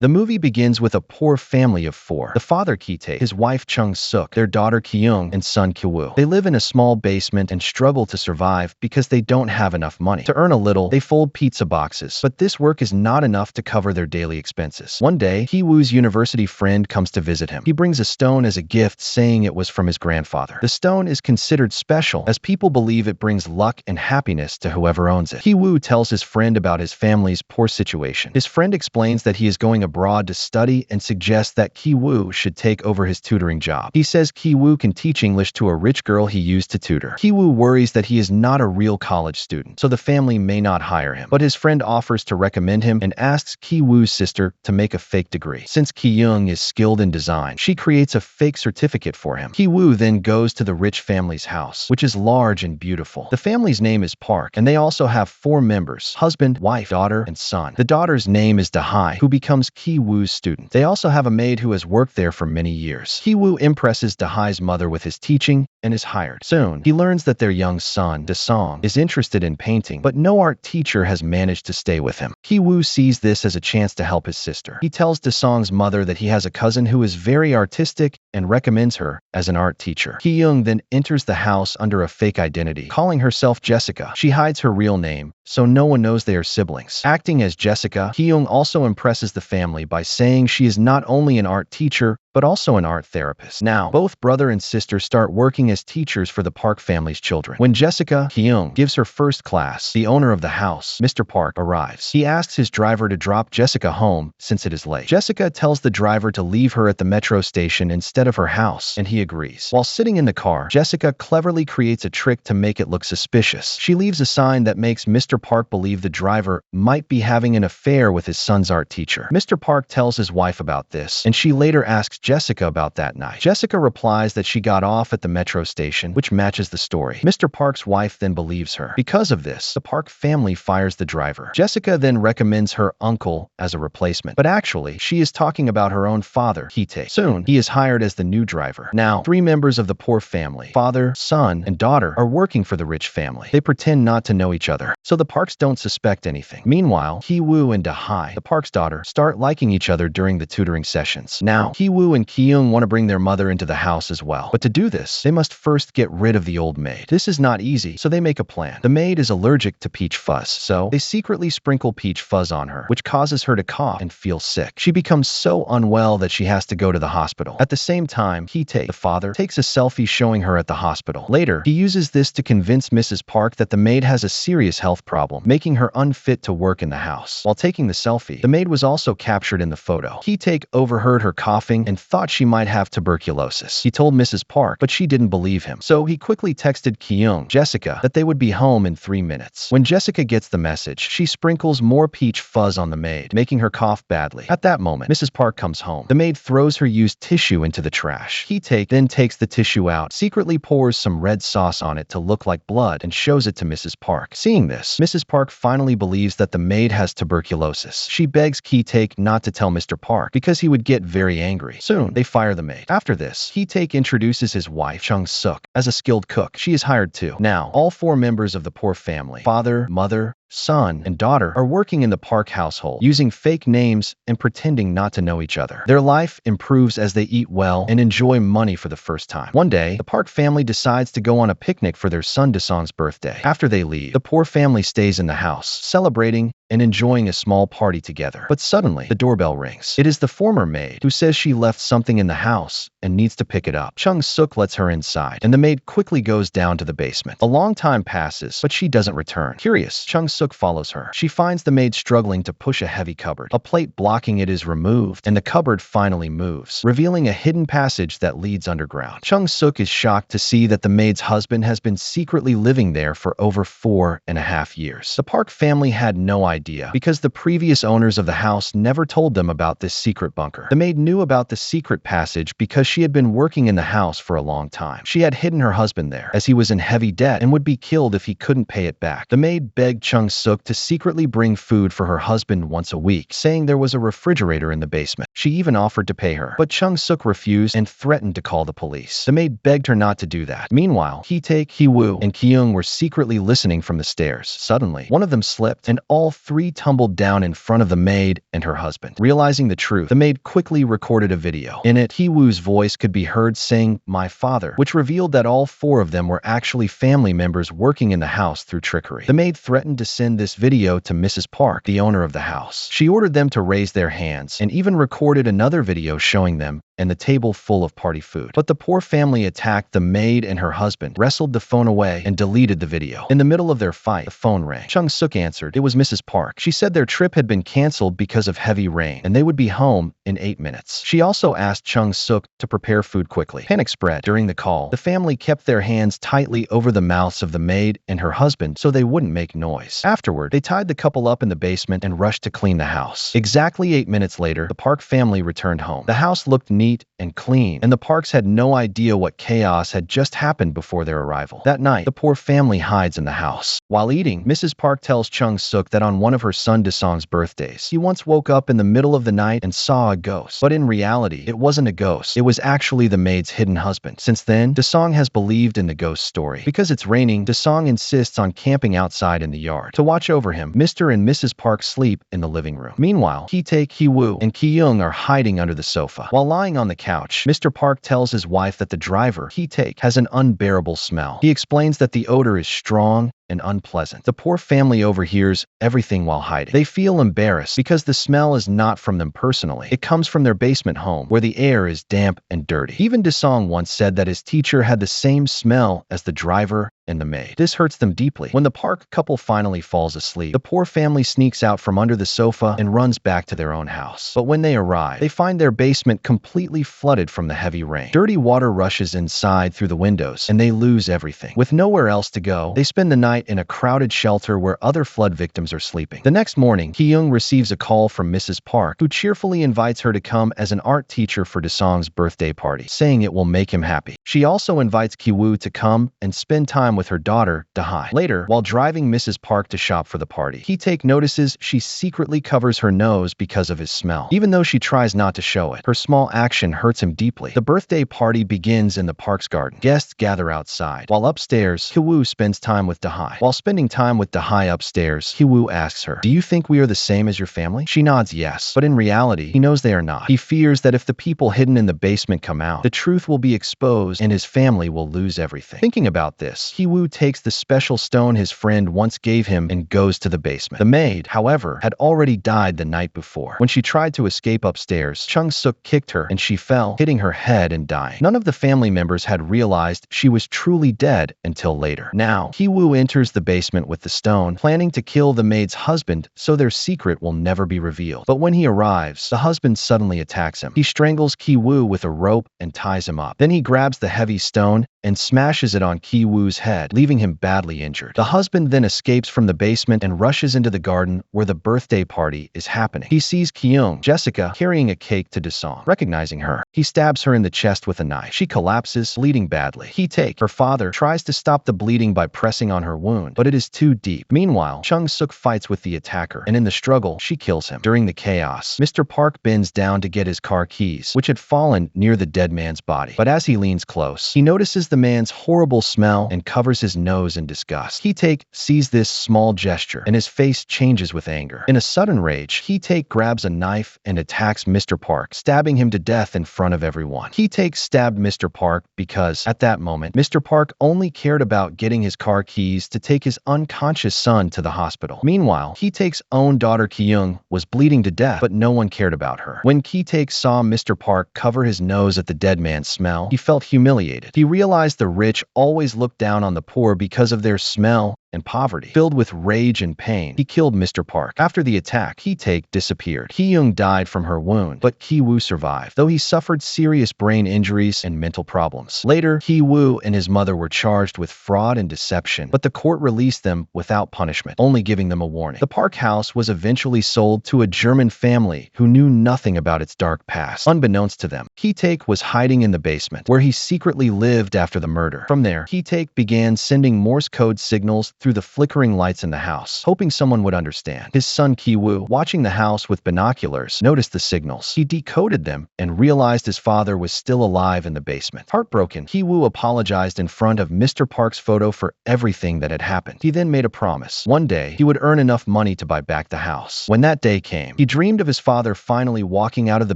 The movie begins with a poor family of four. The father Ki-tae, his wife Chung-suk, their daughter Ki-young, and son Ki-woo. They live in a small basement and struggle to survive because they don't have enough money. To earn a little, they fold pizza boxes, but this work is not enough to cover their daily expenses. One day, Ki-woo's university friend comes to visit him. He brings a stone as a gift, saying it was from his grandfather. The stone is considered special, as people believe it brings luck and happiness to whoever owns it. Ki-woo tells his friend about his family's poor situation. His friend explains that he is going abroad to study and suggests that Ki-woo should take over his tutoring job. He says Ki-woo can teach English to a rich girl he used to tutor. Ki-woo worries that he is not a real college student, so the family may not hire him. But his friend offers to recommend him and asks Ki-woo's sister to make a fake degree. Since Ki-young is skilled in design, she creates a fake certificate for him. Ki-woo then goes to the rich family's house, which is large and beautiful. The family's name is Park, and they also have four members: husband, wife, daughter, and son. The daughter's name is Dahai, who becomes Ki-woo's student. They also have a maid who has worked there for many years. Ki-woo impresses Dahai's mother with his teaching and is hired. Soon, he learns that their young son, Da-song, is interested in painting, but no art teacher has managed to stay with him. Ki-woo sees this as a chance to help his sister. He tells Da-song's mother that he has a cousin who is very artistic and recommends her as an art teacher. Ki-young then enters the house under a fake identity, calling herself Jessica. She hides her real name, so no one knows they are siblings. Acting as Jessica, Ki-young also impresses the family by saying she is not only an art teacher, but also an art therapist. Now, both brother and sister start working as teachers for the Park family's children. When Jessica, Ki-young, gives her first class, the owner of the house, Mr. Park, arrives. He asks his driver to drop Jessica home since it is late. Jessica tells the driver to leave her at the metro station instead of her house, and he agrees. While sitting in the car, Jessica cleverly creates a trick to make it look suspicious. She leaves a sign that makes Mr. Park believe the driver might be having an affair with his son's art teacher. Mr. Park tells his wife about this, and she later asks Jessica about that night. Jessica replies that she got off at the metro station, which matches the story. Mr. Park's wife then believes her. Because of this, the Park family fires the driver. Jessica then recommends her uncle as a replacement, but actually, she is talking about her own father, Ki-tae. Soon, he is hired as the new driver. Now, three members of the poor family, father, son, and daughter, are working for the rich family. They pretend not to know each other, so the Parks don't suspect anything. Meanwhile, Ki-woo and Dahai, the Park's daughter, start liking each other during the tutoring sessions. Now, Ki-woo and Ki-young want to bring their mother into the house as well. But to do this, they must first get rid of the old maid. This is not easy, so they make a plan. The maid is allergic to peach fuzz, so they secretly sprinkle peach fuzz on her, which causes her to cough and feel sick. She becomes so unwell that she has to go to the hospital. At the same time, Ki-tae, the father, takes a selfie showing her at the hospital. Later, he uses this to convince Mrs. Park that the maid has a serious health problem, making her unfit to work in the house. While taking the selfie, the maid was also captured in the photo. Ki-tae overheard her coughing and thought she might have tuberculosis. He told Mrs. Park, but she didn't believe him. So he quickly texted Ki-young, Jessica, that they would be home in 3 minutes. When Jessica gets the message, she sprinkles more peach fuzz on the maid, making her cough badly. At that moment, Mrs. Park comes home. The maid throws her used tissue into the trash. Ki-tae then takes the tissue out, secretly pours some red sauce on it to look like blood, and shows it to Mrs. Park. Seeing this, Mrs. Park finally believes that the maid has tuberculosis. She begs Ki-tae not to tell Mr. Park because he would get very angry. Soon, they fire the maid. After this, Ki-tae introduces his wife, Chung-suk, as a skilled cook. She is hired too. Now, all four members of the poor family, father, mother, son, and daughter, are working in the Park household, using fake names and pretending not to know each other. Their life improves as they eat well and enjoy money for the first time. One day, the Park family decides to go on a picnic for their son Da-song's birthday. After they leave, the poor family stays in the house, celebrating and enjoying a small party together. But suddenly, the doorbell rings. It is the former maid, who says she left something in the house and needs to pick it up. Chung-suk lets her inside, and the maid quickly goes down to the basement. A long time passes, but she doesn't return. Curious, Chung-suk follows her. She finds the maid struggling to push a heavy cupboard. A plate blocking it is removed, and the cupboard finally moves, revealing a hidden passage that leads underground. Chung-suk is shocked to see that the maid's husband has been secretly living there for over 4.5 years. The Park family had no idea because the previous owners of the house never told them about this secret bunker. The maid knew about the secret passage because she had been working in the house for a long time. She had hidden her husband there, as he was in heavy debt and would be killed if he couldn't pay it back. The maid begged Chung Chung-suk to secretly bring food for her husband once a week, saying there was a refrigerator in the basement. She even offered to pay her, but Chung-suk refused and threatened to call the police. The maid begged her not to do that. Meanwhile, Hee-taek, Hee-woo, and Kyung were secretly listening from the stairs. Suddenly, one of them slipped, and all three tumbled down in front of the maid and her husband. Realizing the truth, the maid quickly recorded a video. In it, Hee-woo's voice could be heard saying, "My father," which revealed that all four of them were actually family members working in the house through trickery. The maid threatened to send this video to Mrs. Park, the owner of the house. She ordered them to raise their hands and even recorded another video showing them and the table full of party food. But the poor family attacked the maid and her husband, wrestled the phone away, and deleted the video. In the middle of their fight, the phone rang. Chung-suk answered. It was Mrs. Park. She said their trip had been canceled because of heavy rain, and they would be home in 8 minutes. She also asked Chung-suk to prepare food quickly. Panic spread. During the call, the family kept their hands tightly over the mouths of the maid and her husband so they wouldn't make noise. Afterward, they tied the couple up in the basement and rushed to clean the house. Exactly 8 minutes later, the Park family returned home. The house looked neat and clean, and the Parks had no idea what chaos had just happened before their arrival. That night, the poor family hides in the house. While eating, Mrs. Park tells Chung-suk that on one of her son Desong's birthdays, he once woke up in the middle of the night and saw a ghost. But in reality, it wasn't a ghost. It was actually the maid's hidden husband. Since then, Desong has believed in the ghost story. Because it's raining, Desong insists on camping outside in the yard. To watch over him, Mr. and Mrs. Park sleep in the living room. Meanwhile, Hee-taek, Hee-woo, and Kyung are hiding under the sofa. While lying on the couch, Mr. Park tells his wife that the driver, Hee-taek, has an unbearable smell. He explains that the odor is strong and unpleasant. The poor family overhears everything while hiding. They feel embarrassed because the smell is not from them personally. It comes from their basement home, where the air is damp and dirty. Even Desong once said that his teacher had the same smell as the driver and the maid. This hurts them deeply. When the Park couple finally falls asleep, the poor family sneaks out from under the sofa and runs back to their own house. But when they arrive, they find their basement completely flooded from the heavy rain. Dirty water rushes inside through the windows, and they lose everything. With nowhere else to go, they spend the night in a crowded shelter where other flood victims are sleeping. The next morning, Kyung receives a call from Mrs. Park, who cheerfully invites her to come as an art teacher for Desong's birthday party, saying it will make him happy. She also invites Ki-woo to come and spend time with her daughter, Dahae. Later, while driving Mrs. Park to shop for the party, Hee-taek notices she secretly covers her nose because of his smell. Even though she tries not to show it, her small action hurts him deeply. The birthday party begins in the park's garden. Guests gather outside. While upstairs, Ki-woo spends time with Dahae. While spending time with Dahae upstairs, Ki-woo asks her, "Do you think we are the same as your family?" She nods yes, but in reality, he knows they are not. He fears that if the people hidden in the basement come out, the truth will be exposed and his family will lose everything. Thinking about this, Ki-woo takes the special stone his friend once gave him and goes to the basement. The maid, however, had already died the night before. When she tried to escape upstairs, Chung-suk kicked her and she fell, hitting her head and dying. None of the family members had realized she was truly dead until later. Now, Ki-woo enters the basement with the stone, planning to kill the maid's husband so their secret will never be revealed. But when he arrives, the husband suddenly attacks him. He strangles Ki-woo with a rope and ties him up. Then he grabs the heavy stone and smashes it on Ki-woo's head, leaving him badly injured. The husband then escapes from the basement and rushes into the garden where the birthday party is happening. He sees Kyung, Jessica, carrying a cake to Desong. Recognizing her, he stabs her in the chest with a knife. She collapses, bleeding badly. Hee-taek, her father, tries to stop the bleeding by pressing on her wound, but it is too deep. Meanwhile, Chung-suk fights with the attacker, and in the struggle, she kills him. During the chaos, Mr. Park bends down to get his car keys, which had fallen near the dead man's body. But as he leans close, he notices the man's horrible smell and covers his nose in disgust. Hee-taek sees this small gesture, and his face changes with anger. In a sudden rage, Hee-taek grabs a knife and attacks Mr. Park, stabbing him to death in front of everyone. Hee-taek stabbed Mr. Park because, at that moment, Mr. Park only cared about getting his car keys to take his unconscious son to the hospital. Meanwhile, Hee-taek's own daughter Kyung was bleeding to death, but no one cared about her. When Hee-taek saw Mr. Park cover his nose at the dead man's smell, he felt humiliated. He realized the rich always look down on the poor because of their smell and poverty. Filled with rage and pain, he killed Mr. Park. After the attack, Hee-taek disappeared. Kyung died from her wound, but Ki-woo survived, though he suffered serious brain injuries and mental problems. Later, Ki-woo and his mother were charged with fraud and deception, but the court released them without punishment, only giving them a warning. The Park house was eventually sold to a German family who knew nothing about its dark past. Unbeknownst to them, Hee-taek was hiding in the basement, where he secretly lived after the murder. From there, Hee-taek began sending Morse code signals through the flickering lights in the house, hoping someone would understand. His son Ki-woo, watching the house with binoculars, noticed the signals. He decoded them and realized his father was still alive in the basement. Heartbroken, Ki-woo apologized in front of Mr. Park's photo for everything that had happened. He then made a promise. One day, he would earn enough money to buy back the house. When that day came, he dreamed of his father finally walking out of the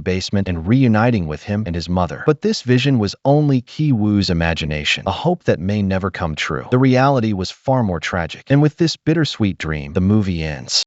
basement and reuniting with him and his mother. But this vision was only Ki-woo's imagination, a hope that may never come true. The reality was far more tragic. And with this bittersweet dream, the movie ends.